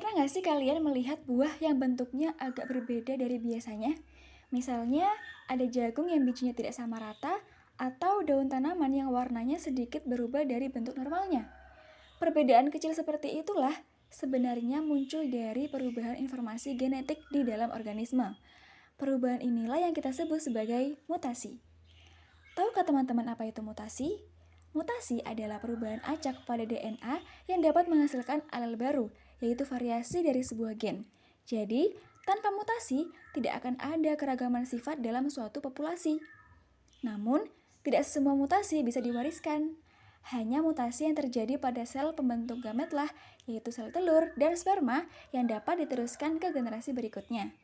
Pernah nggak sih kalian melihat buah yang bentuknya agak berbeda dari biasanya? Misalnya, ada jagung yang bijinya tidak sama rata, atau daun tanaman yang warnanya sedikit berubah dari bentuk normalnya. Perbedaan kecil seperti itulah sebenarnya muncul dari perubahan informasi genetik di dalam organisme. Perubahan inilah yang kita sebut sebagai mutasi. Tahukah teman-teman apa itu mutasi? Mutasi adalah perubahan acak pada DNA yang dapat menghasilkan alel baru, yaitu variasi dari sebuah gen. Jadi, tanpa mutasi, tidak akan ada keragaman sifat dalam suatu populasi. Namun, tidak semua mutasi bisa diwariskan. Hanya mutasi yang terjadi pada sel pembentuk gametlah, yaitu sel telur dan sperma yang dapat diteruskan ke generasi berikutnya.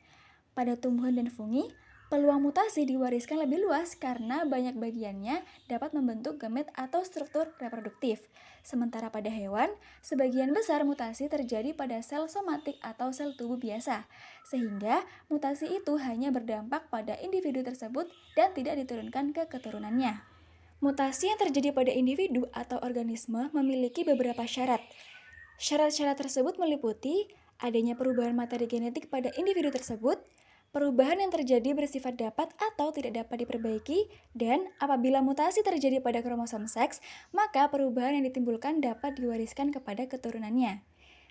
Pada tumbuhan dan fungi, peluang mutasi diwariskan lebih luas karena banyak bagiannya dapat membentuk gamet atau struktur reproduktif. Sementara pada hewan, sebagian besar mutasi terjadi pada sel somatik atau sel tubuh biasa, sehingga mutasi itu hanya berdampak pada individu tersebut dan tidak diturunkan ke keturunannya. Mutasi yang terjadi pada individu atau organisme memiliki beberapa syarat. Syarat-syarat tersebut meliputi adanya perubahan materi genetik pada individu tersebut, perubahan yang terjadi bersifat dapat atau tidak dapat diperbaiki, dan apabila mutasi terjadi pada kromosom seks, maka perubahan yang ditimbulkan dapat diwariskan kepada keturunannya.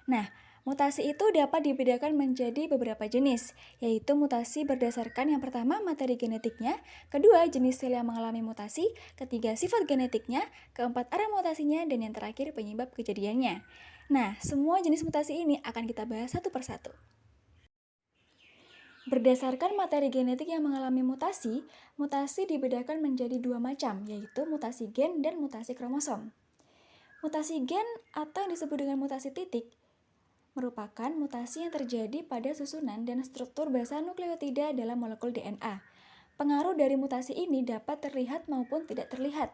Nah, mutasi itu dapat dibedakan menjadi beberapa jenis, yaitu mutasi berdasarkan yang pertama materi genetiknya, kedua jenis sel yang mengalami mutasi, ketiga sifat genetiknya, keempat arah mutasinya, dan yang terakhir penyebab kejadiannya. Nah, semua jenis mutasi ini akan kita bahas satu persatu. Berdasarkan materi genetik yang mengalami mutasi, mutasi dibedakan menjadi dua macam, yaitu mutasi gen dan mutasi kromosom. Mutasi gen atau yang disebut dengan mutasi titik merupakan mutasi yang terjadi pada susunan dan struktur basa nukleotida dalam molekul DNA. Pengaruh dari mutasi ini dapat terlihat maupun tidak terlihat.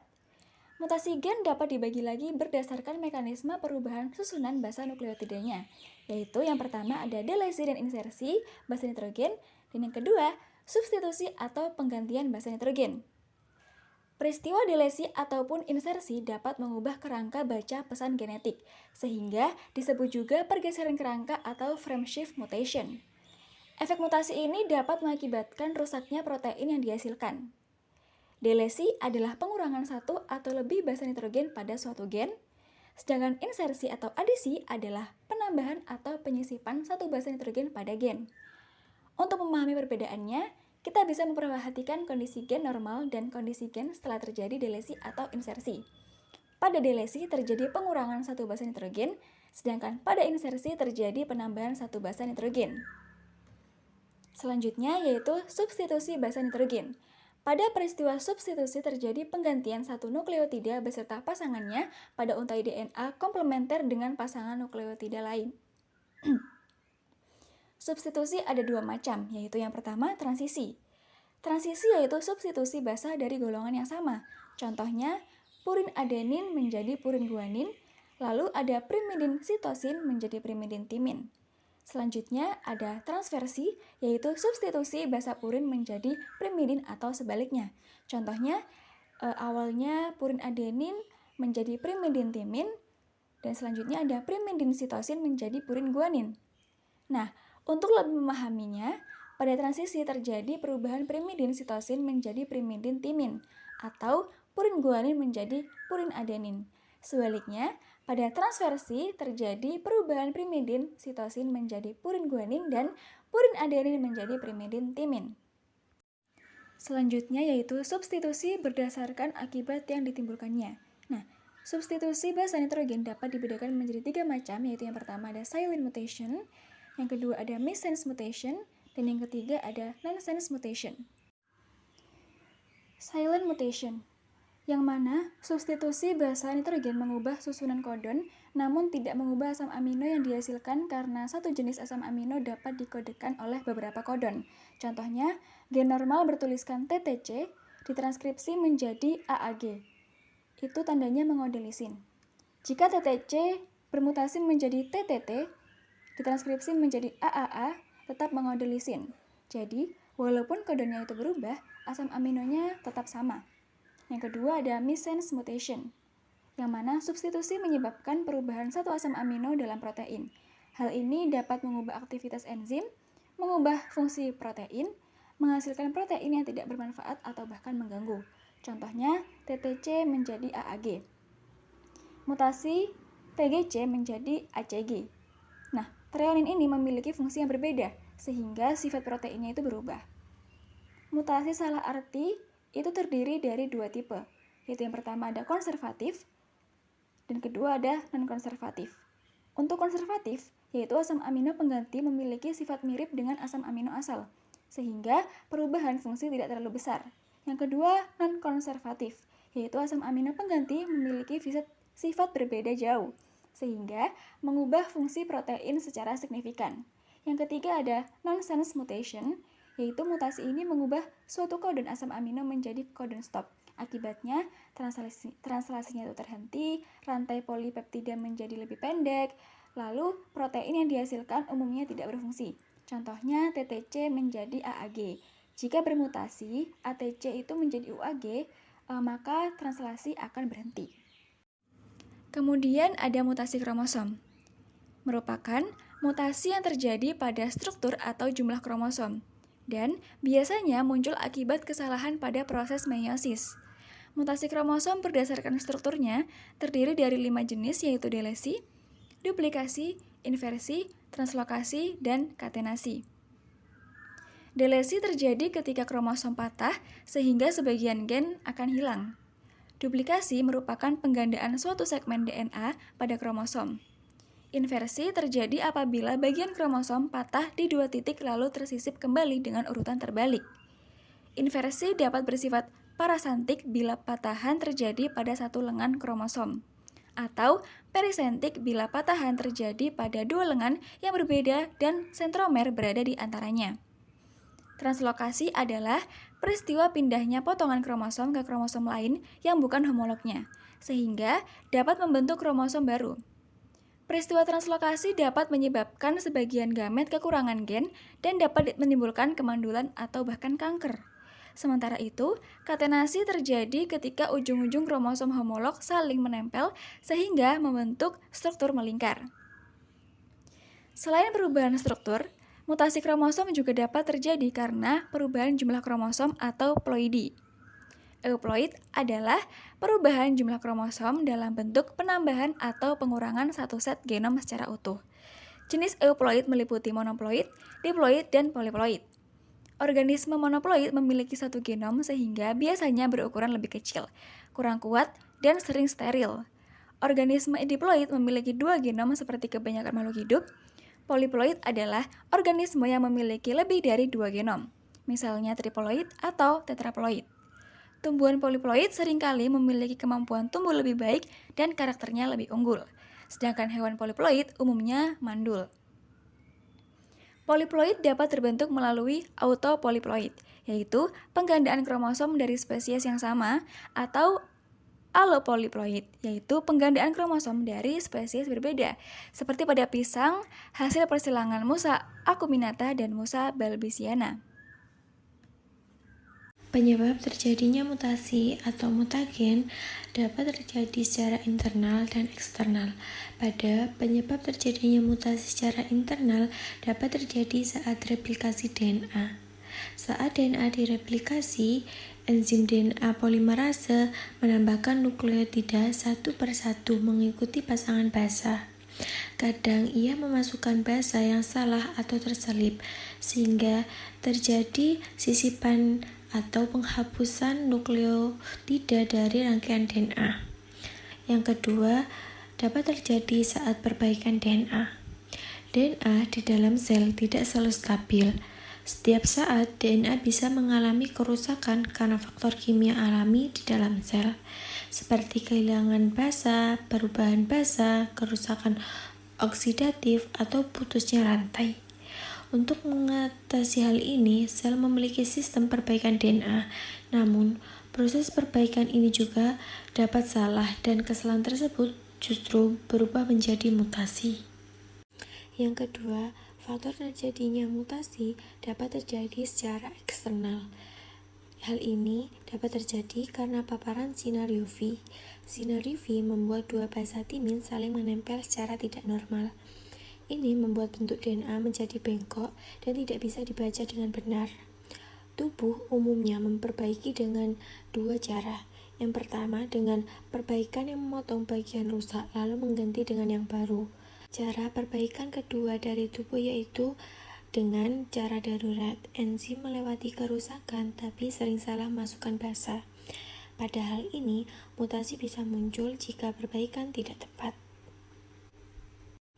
Mutasi gen dapat dibagi lagi berdasarkan mekanisme perubahan susunan basa nukleotidanya, yaitu yang pertama ada delesi dan insersi basa nitrogen, dan yang kedua substitusi atau penggantian basa nitrogen. Peristiwa delesi ataupun insersi dapat mengubah kerangka baca pesan genetik, sehingga disebut juga pergeseran kerangka atau frameshift mutation. Efek mutasi ini dapat mengakibatkan rusaknya protein yang dihasilkan. Delesi adalah pengurangan satu atau lebih basa nitrogen pada suatu gen, sedangkan insersi atau adisi adalah penambahan atau penyisipan satu basa nitrogen pada gen. Untuk memahami perbedaannya, kita bisa memperhatikan kondisi gen normal dan kondisi gen setelah terjadi delesi atau insersi. Pada delesi terjadi pengurangan satu basa nitrogen, sedangkan pada insersi terjadi penambahan satu basa nitrogen. Selanjutnya yaitu substitusi basa nitrogen. Pada peristiwa substitusi terjadi penggantian satu nukleotida beserta pasangannya pada untai DNA komplementer dengan pasangan nukleotida lain. Substitusi ada dua macam, yaitu yang pertama transisi. Transisi yaitu substitusi basa dari golongan yang sama. Contohnya, purin adenin menjadi purin guanin, lalu ada primidin sitosin menjadi primidin timin. Selanjutnya ada transversi, yaitu substitusi basa purin menjadi primidin atau sebaliknya. Contohnya, awalnya purin adenin menjadi primidin timin, dan selanjutnya ada primidin sitosin menjadi purin guanin. Nah, untuk lebih memahaminya, pada transisi terjadi perubahan primidin sitosin menjadi primidin timin, atau purin guanin menjadi purin adenin. Sebaliknya, pada transversi terjadi perubahan primidin sitosin menjadi purin guanin dan purin adenin menjadi primidin timin. Selanjutnya yaitu substitusi berdasarkan akibat yang ditimbulkannya. Nah, substitusi basa nitrogen dapat dibedakan menjadi tiga macam, yaitu yang pertama ada silent mutation, yang kedua ada missense mutation, dan yang ketiga ada nonsense mutation. Silent mutation, yang mana substitusi basa nitrogen mengubah susunan kodon, namun tidak mengubah asam amino yang dihasilkan karena satu jenis asam amino dapat dikodekan oleh beberapa kodon. Contohnya, gen normal bertuliskan TTC ditranskripsi menjadi AAG. Itu tandanya mengode lisin. Jika TTC bermutasi menjadi TTT, ditranskripsi menjadi AAA, tetap mengode lisin. Jadi, walaupun kodonnya itu berubah, asam aminonya tetap sama. Yang kedua ada missense mutation, yang mana substitusi menyebabkan perubahan satu asam amino dalam protein. Hal ini dapat mengubah aktivitas enzim, mengubah fungsi protein, menghasilkan protein yang tidak bermanfaat atau bahkan mengganggu. Contohnya, TTC menjadi AAG. Mutasi TGC menjadi ACG. Nah, treonin ini memiliki fungsi yang berbeda, sehingga sifat proteinnya itu berubah. Mutasi salah arti itu terdiri dari dua tipe, yaitu yang pertama ada konservatif, dan kedua ada non-konservatif. Untuk konservatif, yaitu asam amino pengganti memiliki sifat mirip dengan asam amino asal, sehingga perubahan fungsi tidak terlalu besar. Yang kedua, non-konservatif, yaitu asam amino pengganti memiliki sifat berbeda jauh, sehingga mengubah fungsi protein secara signifikan. Yang ketiga ada nonsense mutation, yaitu mutasi ini mengubah suatu kodon asam amino menjadi kodon stop. Akibatnya, translasinya itu terhenti, rantai polipeptida menjadi lebih pendek, lalu protein yang dihasilkan umumnya tidak berfungsi. Contohnya, TTC menjadi AAG. Jika bermutasi, ATC itu menjadi UAG, maka translasi akan berhenti. Kemudian ada mutasi kromosom. Merupakan mutasi yang terjadi pada struktur atau jumlah kromosom, dan biasanya muncul akibat kesalahan pada proses meiosis. Mutasi kromosom berdasarkan strukturnya terdiri dari 5 jenis, yaitu delesi, duplikasi, inversi, translokasi, dan katenasi. Delesi terjadi ketika kromosom patah sehingga sebagian gen akan hilang. Duplikasi merupakan penggandaan suatu segmen DNA pada kromosom. Inversi terjadi apabila bagian kromosom patah di 2 titik lalu tersisip kembali dengan urutan terbalik. Inversi dapat bersifat parasantik bila patahan terjadi pada satu lengan kromosom, atau perisentik bila patahan terjadi pada 2 lengan yang berbeda dan sentromer berada di antaranya. Translokasi adalah peristiwa pindahnya potongan kromosom ke kromosom lain yang bukan homolognya, sehingga dapat membentuk kromosom baru. Peristiwa translokasi dapat menyebabkan sebagian gamet kekurangan gen dan dapat menimbulkan kemandulan atau bahkan kanker. Sementara itu, katenasi terjadi ketika ujung-ujung kromosom homolog saling menempel sehingga membentuk struktur melingkar. Selain perubahan struktur, mutasi kromosom juga dapat terjadi karena perubahan jumlah kromosom atau ploidi. Euploid adalah perubahan jumlah kromosom dalam bentuk penambahan atau pengurangan satu set genom secara utuh. Jenis euploid meliputi monoploid, diploid, dan poliploid. Organisme monoploid memiliki satu genom sehingga biasanya berukuran lebih kecil, kurang kuat, dan sering steril. Organisme diploid memiliki 2 genom seperti kebanyakan makhluk hidup. Poliploid adalah organisme yang memiliki lebih dari 2 genom, misalnya triploid atau tetraploid. Tumbuhan poliploid seringkali memiliki kemampuan tumbuh lebih baik dan karakternya lebih unggul, sedangkan hewan poliploid umumnya mandul. Poliploid dapat terbentuk melalui autopoliploid, yaitu penggandaan kromosom dari spesies yang sama, atau allopoliploid, yaitu penggandaan kromosom dari spesies berbeda, seperti pada pisang hasil persilangan Musa acuminata dan Musa balbisiana. Penyebab terjadinya mutasi atau mutagen dapat terjadi secara internal dan eksternal. Pada penyebab terjadinya mutasi secara internal dapat terjadi saat replikasi DNA. Saat DNA direplikasi, enzim DNA polimerase menambahkan nukleotida satu persatu mengikuti pasangan basa. Kadang ia memasukkan basa yang salah atau terselip, sehingga terjadi sisipan atau penghapusan nukleotida dari rangkaian DNA. Yang kedua, dapat terjadi saat perbaikan DNA. DNA di dalam sel tidak selalu stabil. Setiap saat, DNA bisa mengalami kerusakan karena faktor kimia alami di dalam sel, seperti kehilangan basa, perubahan basa, kerusakan oksidatif, atau putusnya rantai. Untuk mengatasi hal ini, sel memiliki sistem perbaikan DNA. Namun, proses perbaikan ini juga dapat salah dan kesalahan tersebut justru berubah menjadi mutasi. Yang kedua, faktor terjadinya mutasi dapat terjadi secara eksternal. Hal ini dapat terjadi karena paparan sinar UV. Sinar UV membuat 2 basa timin saling menempel secara tidak normal. ini membuat bentuk DNA menjadi bengkok dan tidak bisa dibaca dengan benar. Tubuh umumnya memperbaiki dengan dua cara. Yang pertama dengan perbaikan yang memotong bagian rusak lalu mengganti dengan yang baru. Cara perbaikan kedua dari tubuh yaitu dengan cara darurat. Enzim melewati kerusakan tapi sering salah masukkan basa. Pada hal ini, mutasi bisa muncul jika perbaikan tidak tepat.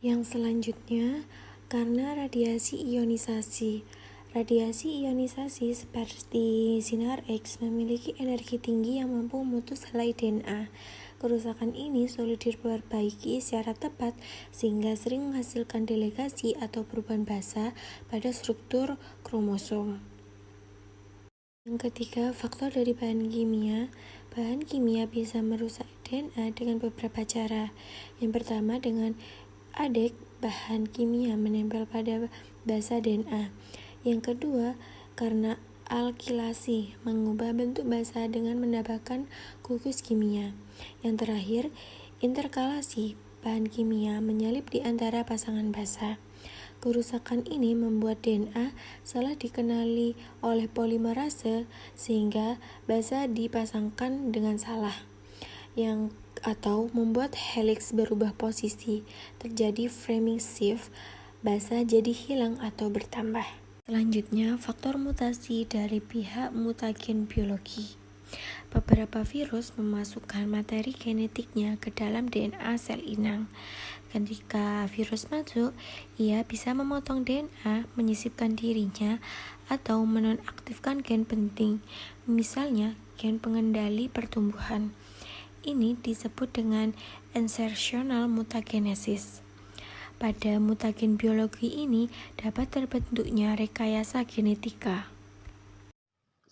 Yang selanjutnya, karena radiasi ionisasi. Radiasi ionisasi seperti sinar X memiliki energi tinggi yang mampu memutus helai DNA. Kerusakan ini sulit diperbaiki secara tepat sehingga sering menghasilkan delegasi atau perubahan basa pada struktur kromosom. Yang ketiga, faktor dari bahan kimia. Bahan kimia bisa merusak DNA dengan beberapa cara. Yang pertama dengan adek bahan kimia menempel pada basa DNA. Yang kedua, karena alkilasi mengubah bentuk basa dengan menambahkan gugus kimia. Yang terakhir, interkalasi bahan kimia menyalip di antara pasangan basa. Kerusakan ini membuat DNA salah dikenali oleh polimerase sehingga basa dipasangkan dengan salah atau membuat helix berubah posisi, terjadi framing shift, basa jadi hilang atau bertambah. Selanjutnya, faktor mutasi dari pihak mutagen biologi. Beberapa virus memasukkan materi genetiknya ke dalam DNA sel inang. Ketika virus masuk, ia bisa memotong DNA, menyisipkan dirinya, atau menonaktifkan gen penting, misalnya gen pengendali pertumbuhan. Ini disebut dengan insertional mutagenesis. Pada mutagen biologi ini dapat terbentuknya rekayasa genetika.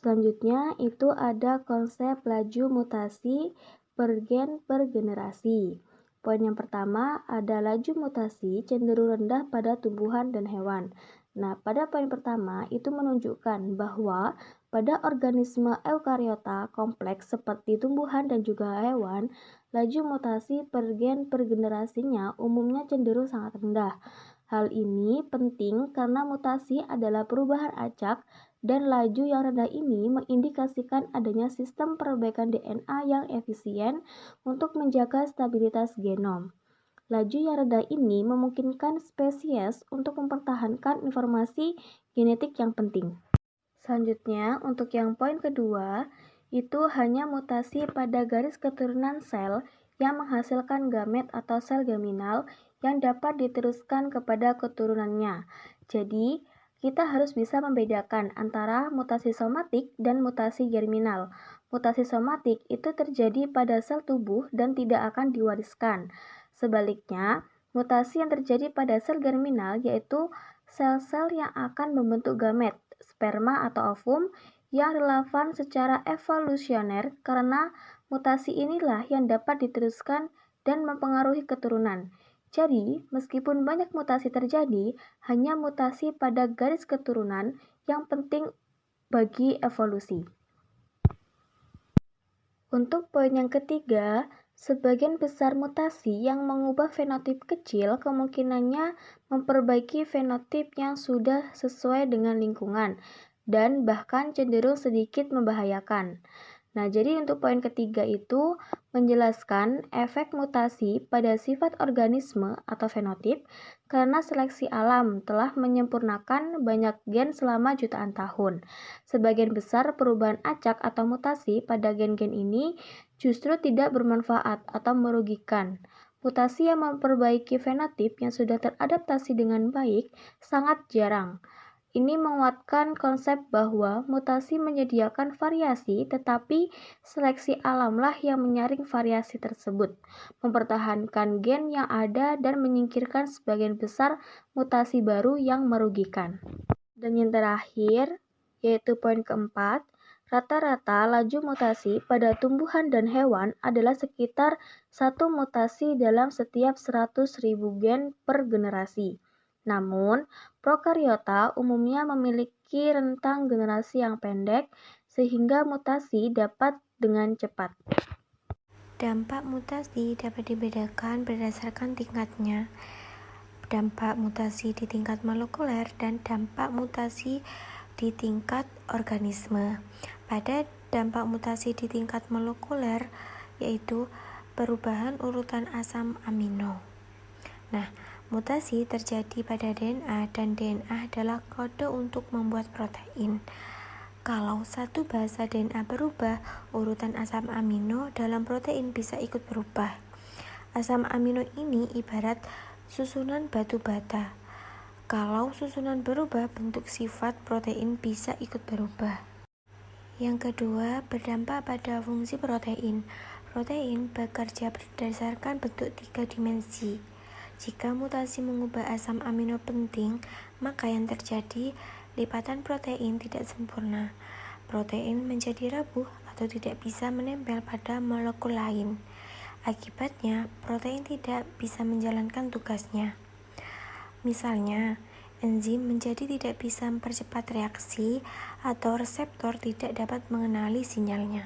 Selanjutnya itu ada konsep laju mutasi per gen per generasi. Poin yang pertama ada laju mutasi cenderung rendah pada tumbuhan dan hewan. Nah, pada poin pertama itu menunjukkan bahwa pada organisme eukariota kompleks seperti tumbuhan dan juga hewan, laju mutasi per gen per generasinya umumnya cenderung sangat rendah. Hal ini penting karena mutasi adalah perubahan acak dan laju yang rendah ini mengindikasikan adanya sistem perbaikan DNA yang efisien untuk menjaga stabilitas genom. Laju yang rendah ini memungkinkan spesies untuk mempertahankan informasi genetik yang penting. Selanjutnya, untuk yang poin kedua, itu hanya mutasi pada garis keturunan sel yang menghasilkan gamet atau sel gaminal yang dapat diteruskan kepada keturunannya. Jadi, kita harus bisa membedakan antara mutasi somatik dan mutasi germinal. Mutasi somatik itu terjadi pada sel tubuh dan tidak akan diwariskan. Sebaliknya, mutasi yang terjadi pada sel germinal yaitu sel-sel yang akan membentuk gamet, sperma atau ovum yang relevan secara evolusioner karena mutasi inilah yang dapat diteruskan dan mempengaruhi keturunan. Jadi, meskipun banyak mutasi terjadi, hanya mutasi pada garis keturunan yang penting bagi evolusi. Untuk poin yang ketiga, sebagian besar mutasi yang mengubah fenotip kecil kemungkinannya memperbaiki fenotip yang sudah sesuai dengan lingkungan dan bahkan cenderung sedikit membahayakan. Nah, jadi untuk poin ketiga itu menjelaskan efek mutasi pada sifat organisme atau fenotip karena seleksi alam telah menyempurnakan banyak gen selama jutaan tahun. Sebagian besar perubahan acak atau mutasi pada gen-gen ini justru tidak bermanfaat atau merugikan. Mutasi yang memperbaiki fenotip yang sudah teradaptasi dengan baik sangat jarang. Ini menguatkan konsep bahwa mutasi menyediakan variasi, tetapi seleksi alamlah yang menyaring variasi tersebut, mempertahankan gen yang ada dan menyingkirkan sebagian besar mutasi baru yang merugikan. Dan yang terakhir, yaitu poin keempat, rata-rata laju mutasi pada tumbuhan dan hewan adalah sekitar 1 mutasi dalam setiap 100.000 gen per generasi. Namun, prokariota umumnya memiliki rentang generasi yang pendek, sehingga mutasi dapat dengan cepat. Dampak mutasi dapat dibedakan berdasarkan tingkatnya. dampak mutasi di tingkat molekuler, dan dampak mutasi di tingkat organisme. Pada dampak mutasi di tingkat molekuler, yaitu perubahan urutan asam amino. Nah, mutasi terjadi pada DNA, dan DNA adalah kode untuk membuat protein. Kalau satu basa DNA berubah, urutan asam amino dalam protein bisa ikut berubah. Asam amino ini ibarat susunan batu bata. Kalau susunan berubah, bentuk sifat protein bisa ikut berubah. Yang kedua, berdampak pada fungsi protein. Protein bekerja berdasarkan bentuk 3 dimensi. Jika mutasi mengubah asam amino penting, maka yang terjadi lipatan protein tidak sempurna. Protein menjadi rapuh atau tidak bisa menempel pada molekul lain. Akibatnya, protein tidak bisa menjalankan tugasnya. Misalnya, enzim menjadi tidak bisa mempercepat reaksi atau reseptor tidak dapat mengenali sinyalnya.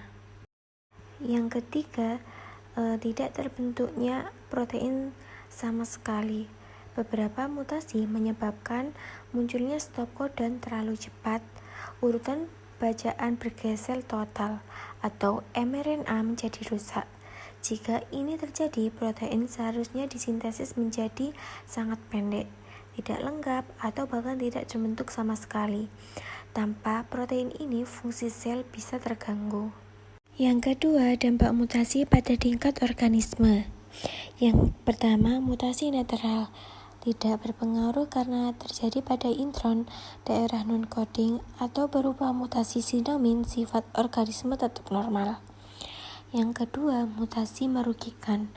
Yang ketiga, tidak terbentuknya protein sama sekali. Beberapa mutasi menyebabkan munculnya stop codon terlalu cepat, urutan bacaan bergeser total, atau mRNA menjadi rusak. Jika ini terjadi, protein seharusnya disintesis menjadi sangat pendek, tidak lengkap, atau bahkan tidak terbentuk sama sekali. Tanpa protein ini, fungsi sel bisa terganggu. Yang kedua, dampak mutasi pada tingkat organisme. Yang pertama, mutasi netral. Tidak berpengaruh karena terjadi pada intron, daerah non-coding, atau berupa mutasi sinomin, sifat organisme tetap normal. Yang kedua, mutasi merugikan.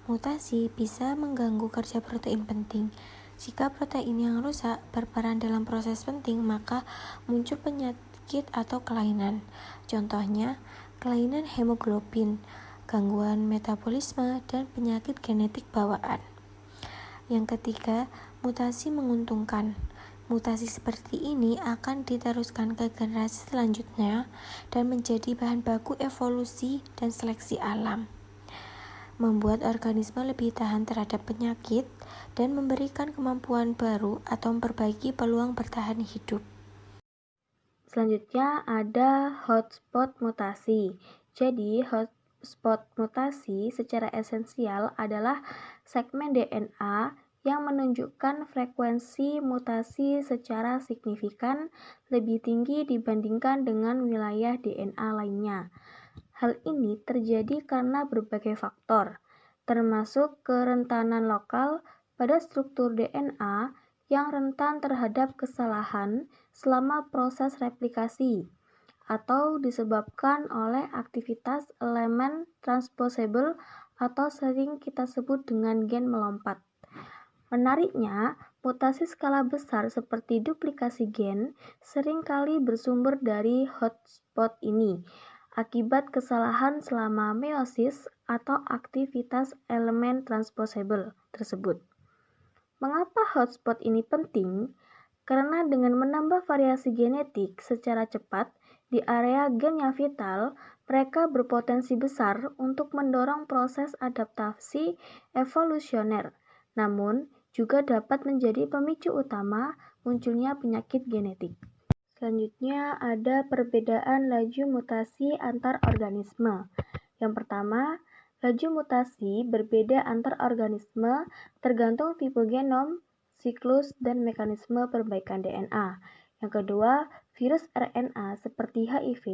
Mutasi bisa mengganggu kerja protein penting. Jika protein yang rusak berperan dalam proses penting, maka muncul penyakit atau kelainan. Contohnya, kelainan hemoglobin, gangguan metabolisme, dan penyakit genetik bawaan. Yang ketiga, mutasi menguntungkan. Mutasi seperti ini akan diteruskan ke generasi selanjutnya dan menjadi bahan baku evolusi dan seleksi alam, membuat organisme lebih tahan terhadap penyakit dan memberikan kemampuan baru atau memperbaiki peluang bertahan hidup. Selanjutnya ada hotspot mutasi. Jadi, hotspot mutasi secara esensial adalah segmen DNA yang menunjukkan frekuensi mutasi secara signifikan lebih tinggi dibandingkan dengan wilayah DNA lainnya. Hal ini terjadi karena berbagai faktor, termasuk kerentanan lokal pada struktur DNA yang rentan terhadap kesalahan selama proses replikasi, atau disebabkan oleh aktivitas elemen transposable atau sering kita sebut dengan gen melompat. Menariknya, mutasi skala besar seperti duplikasi gen seringkali bersumber dari hotspot ini, akibat kesalahan selama meiosis atau aktivitas elemen transposable tersebut. Mengapa hotspot ini penting? Karena dengan menambah variasi genetik secara cepat di area gen yang vital, mereka berpotensi besar untuk mendorong proses adaptasi evolusioner. Namun, juga dapat menjadi pemicu utama munculnya penyakit genetik. Selanjutnya ada perbedaan laju mutasi antar organisme. Yang pertama, laju mutasi berbeda antar organisme tergantung tipe genom, siklus, dan mekanisme perbaikan DNA. Yang kedua, virus RNA seperti HIV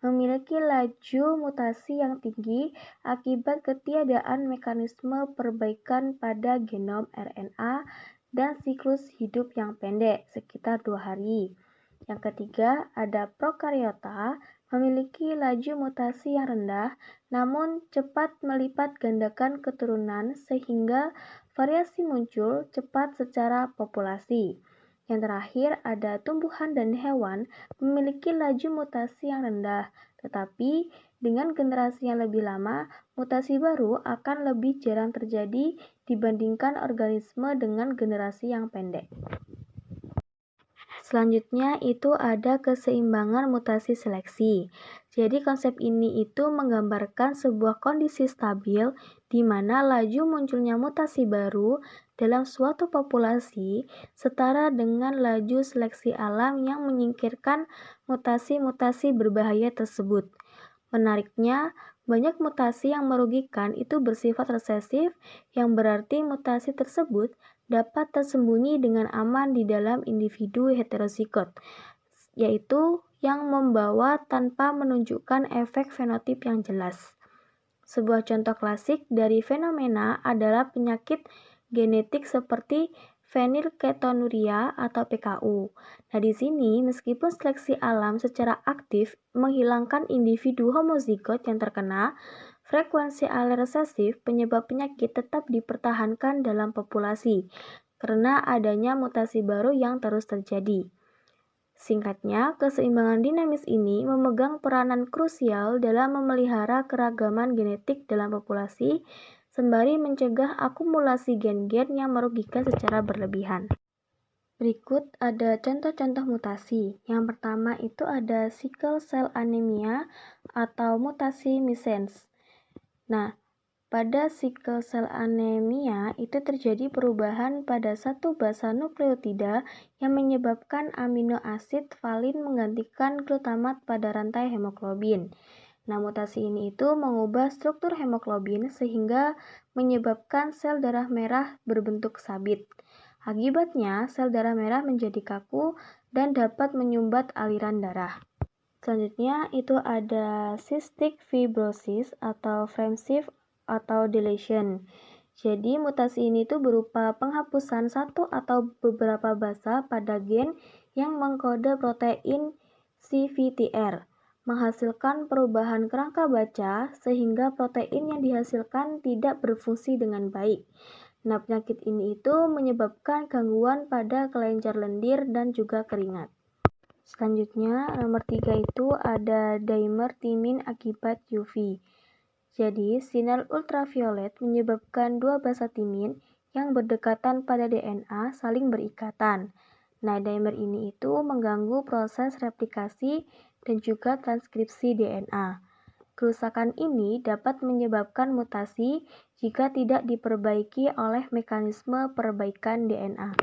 memiliki laju mutasi yang tinggi akibat ketiadaan mekanisme perbaikan pada genom RNA dan siklus hidup yang pendek, sekitar 2 hari. Yang ketiga, ada prokariota memiliki laju mutasi yang rendah, namun cepat melipat gandakan keturunan sehingga variasi muncul cepat secara populasi. Yang terakhir, ada tumbuhan dan hewan memiliki laju mutasi yang rendah, tetapi dengan generasi yang lebih lama, mutasi baru akan lebih jarang terjadi dibandingkan organisme dengan generasi yang pendek. Selanjutnya itu ada keseimbangan mutasi seleksi. Jadi konsep ini itu menggambarkan sebuah kondisi stabil di mana laju munculnya mutasi baru dalam suatu populasi setara dengan laju seleksi alam yang menyingkirkan mutasi-mutasi berbahaya tersebut. Menariknya, banyak mutasi yang merugikan itu bersifat resesif, yang berarti mutasi tersebut dapat tersembunyi dengan aman di dalam individu heterozigot, yaitu yang membawa tanpa menunjukkan efek fenotip yang jelas. Sebuah contoh klasik dari fenomena adalah penyakit genetik seperti fenilketonuria atau PKU. Nah, di sini meskipun seleksi alam secara aktif menghilangkan individu homozigot yang terkena, frekuensi allele resesif penyebab penyakit tetap dipertahankan dalam populasi karena adanya mutasi baru yang terus terjadi. Singkatnya, keseimbangan dinamis ini memegang peranan krusial dalam memelihara keragaman genetik dalam populasi, sembari mencegah akumulasi gen-gen yang merugikan secara berlebihan. Berikut ada contoh-contoh mutasi. Yang pertama itu ada sickle cell anemia atau mutasi missense. Nah, pada sickle cell anemia itu terjadi perubahan pada satu basa nukleotida yang menyebabkan amino asid valin menggantikan glutamat pada rantai hemoglobin. Nah, mutasi ini itu mengubah struktur hemoglobin sehingga menyebabkan sel darah merah berbentuk sabit. Akibatnya, sel darah merah menjadi kaku dan dapat menyumbat aliran darah. Selanjutnya itu ada cystic fibrosis atau FRAMESIF atau deletion. Jadi mutasi ini tuh berupa penghapusan satu atau beberapa basa pada gen yang mengkode protein CVTR, menghasilkan perubahan kerangka baca sehingga protein yang dihasilkan tidak berfungsi dengan baik. Nah, penyakit ini itu menyebabkan gangguan pada kelenjar lendir dan juga keringat. Selanjutnya, nomor 3 itu ada dimer-timin akibat UV. Jadi, sinar ultraviolet menyebabkan dua basa timin yang berdekatan pada DNA saling berikatan. Nah, dimer ini itu mengganggu proses replikasi dan juga transkripsi DNA. Kerusakan ini dapat menyebabkan mutasi jika tidak diperbaiki oleh mekanisme perbaikan DNA.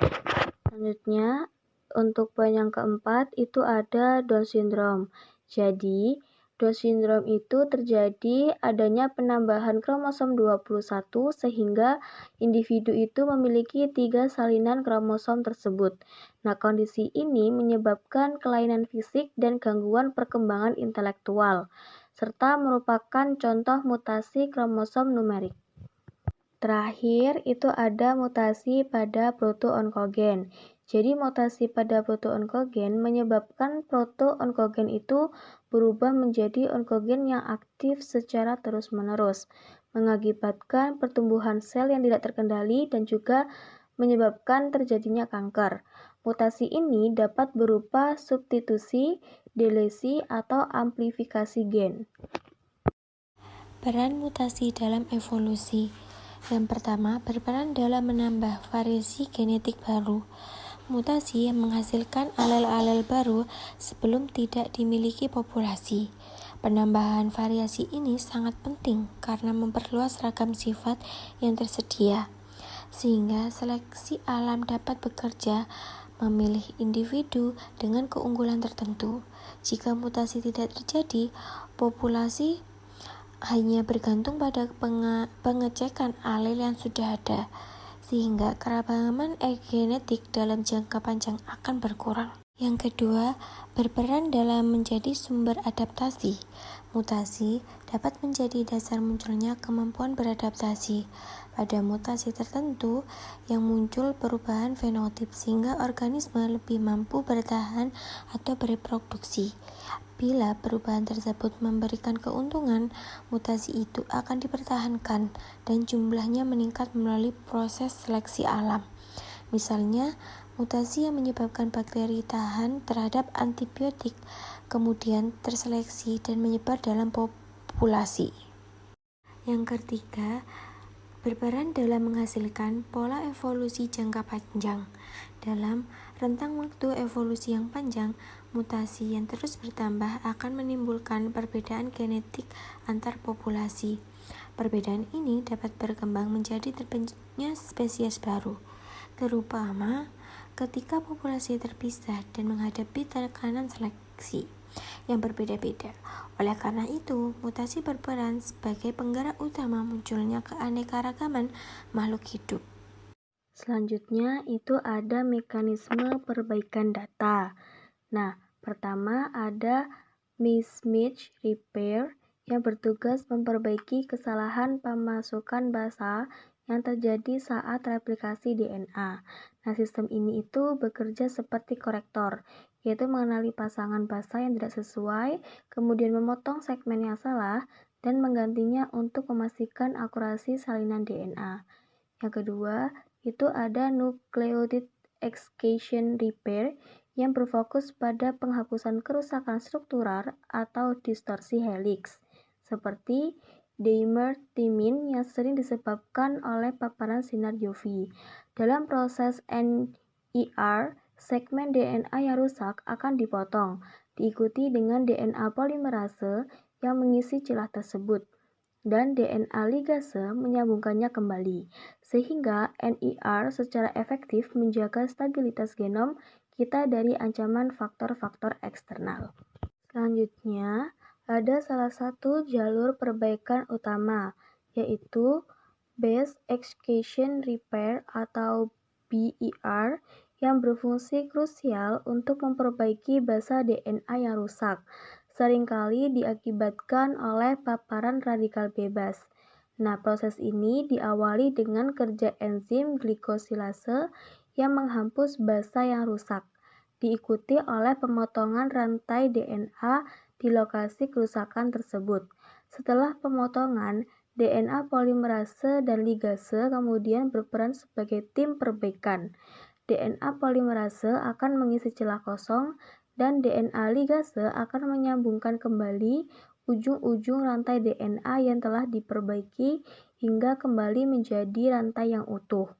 Selanjutnya, untuk poin yang keempat itu ada Down syndrome. Jadi, Down syndrome itu terjadi adanya penambahan kromosom 21 sehingga individu itu memiliki 3 salinan kromosom tersebut. Nah, kondisi ini menyebabkan kelainan fisik dan gangguan perkembangan intelektual, serta merupakan contoh mutasi kromosom numerik. Terakhir, itu ada mutasi pada proto-onkogen. Jadi, mutasi pada proto-onkogen menyebabkan proto-onkogen itu berubah menjadi onkogen yang aktif secara terus-menerus, mengakibatkan pertumbuhan sel yang tidak terkendali dan juga menyebabkan terjadinya kanker. Mutasi ini dapat berupa substitusi, delesi, atau amplifikasi gen. Peran mutasi dalam evolusi. Yang pertama, berperan dalam menambah variasi genetik baru. Mutasi yang menghasilkan alel-alel baru sebelum tidak dimiliki populasi. Penambahan variasi ini sangat penting karena memperluas ragam sifat yang tersedia, sehingga seleksi alam dapat bekerja memilih individu dengan keunggulan tertentu. Jika mutasi tidak terjadi, populasi hanya bergantung pada pengecekan alel yang sudah ada, sehingga keragaman genetik dalam jangka panjang akan berkurang. Yang kedua, berperan dalam menjadi sumber adaptasi. Mutasi dapat menjadi dasar munculnya kemampuan beradaptasi. Pada mutasi tertentu yang muncul perubahan fenotip sehingga organisme lebih mampu bertahan atau bereproduksi. Bila perubahan tersebut memberikan keuntungan, mutasi itu akan dipertahankan dan jumlahnya meningkat melalui proses seleksi alam. Misalnya, mutasi yang menyebabkan bakteri tahan terhadap antibiotik, kemudian terseleksi dan menyebar dalam populasi. Yang ketiga, berperan dalam menghasilkan pola evolusi jangka panjang. Dalam rentang waktu evolusi yang panjang, mutasi yang terus bertambah akan menimbulkan perbedaan genetik antar populasi. Perbedaan ini dapat berkembang menjadi terbentuknya spesies baru, terutama ketika populasi terpisah dan menghadapi tekanan seleksi yang berbeda-beda. Oleh karena itu, mutasi berperan sebagai penggerak utama munculnya keanekaragaman makhluk hidup. Selanjutnya itu ada mekanisme perbaikan data. Nah, pertama ada mismatch repair yang bertugas memperbaiki kesalahan pemasukan bahasa yang terjadi saat replikasi DNA. Nah, sistem ini itu bekerja seperti korektor, yaitu mengenali pasangan bahasa yang tidak sesuai, kemudian memotong segmen yang salah, dan menggantinya untuk memastikan akurasi salinan DNA. Yang kedua, itu ada nucleotide excision repair yang berfokus pada penghapusan kerusakan struktural atau distorsi helix, seperti dimer-timin yang sering disebabkan oleh paparan sinar UV. Dalam proses NIR, segmen DNA yang rusak akan dipotong, diikuti dengan DNA polimerase yang mengisi celah tersebut, dan DNA ligase menyambungkannya kembali, sehingga NIR secara efektif menjaga stabilitas genom kita dari ancaman faktor-faktor eksternal. Selanjutnya, ada salah satu jalur perbaikan utama, yaitu Base Excision Repair atau BER, yang berfungsi krusial untuk memperbaiki basa DNA yang rusak, seringkali diakibatkan oleh paparan radikal bebas. Nah, proses ini diawali dengan kerja enzim glikosilase yang menghapus basa yang rusak, diikuti oleh pemotongan rantai DNA di lokasi kerusakan tersebut. Setelah pemotongan, DNA polimerase dan ligase kemudian berperan sebagai tim perbaikan. DNA polimerase akan mengisi celah kosong dan DNA ligase akan menyambungkan kembali ujung-ujung rantai DNA yang telah diperbaiki hingga kembali menjadi rantai yang utuh.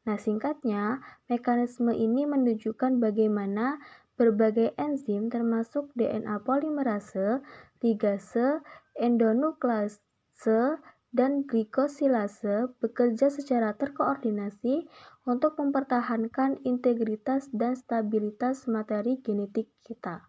Nah, singkatnya, mekanisme ini menunjukkan bagaimana berbagai enzim termasuk DNA polimerase, ligase, endonuklease, dan glikosilase bekerja secara terkoordinasi untuk mempertahankan integritas dan stabilitas materi genetik kita.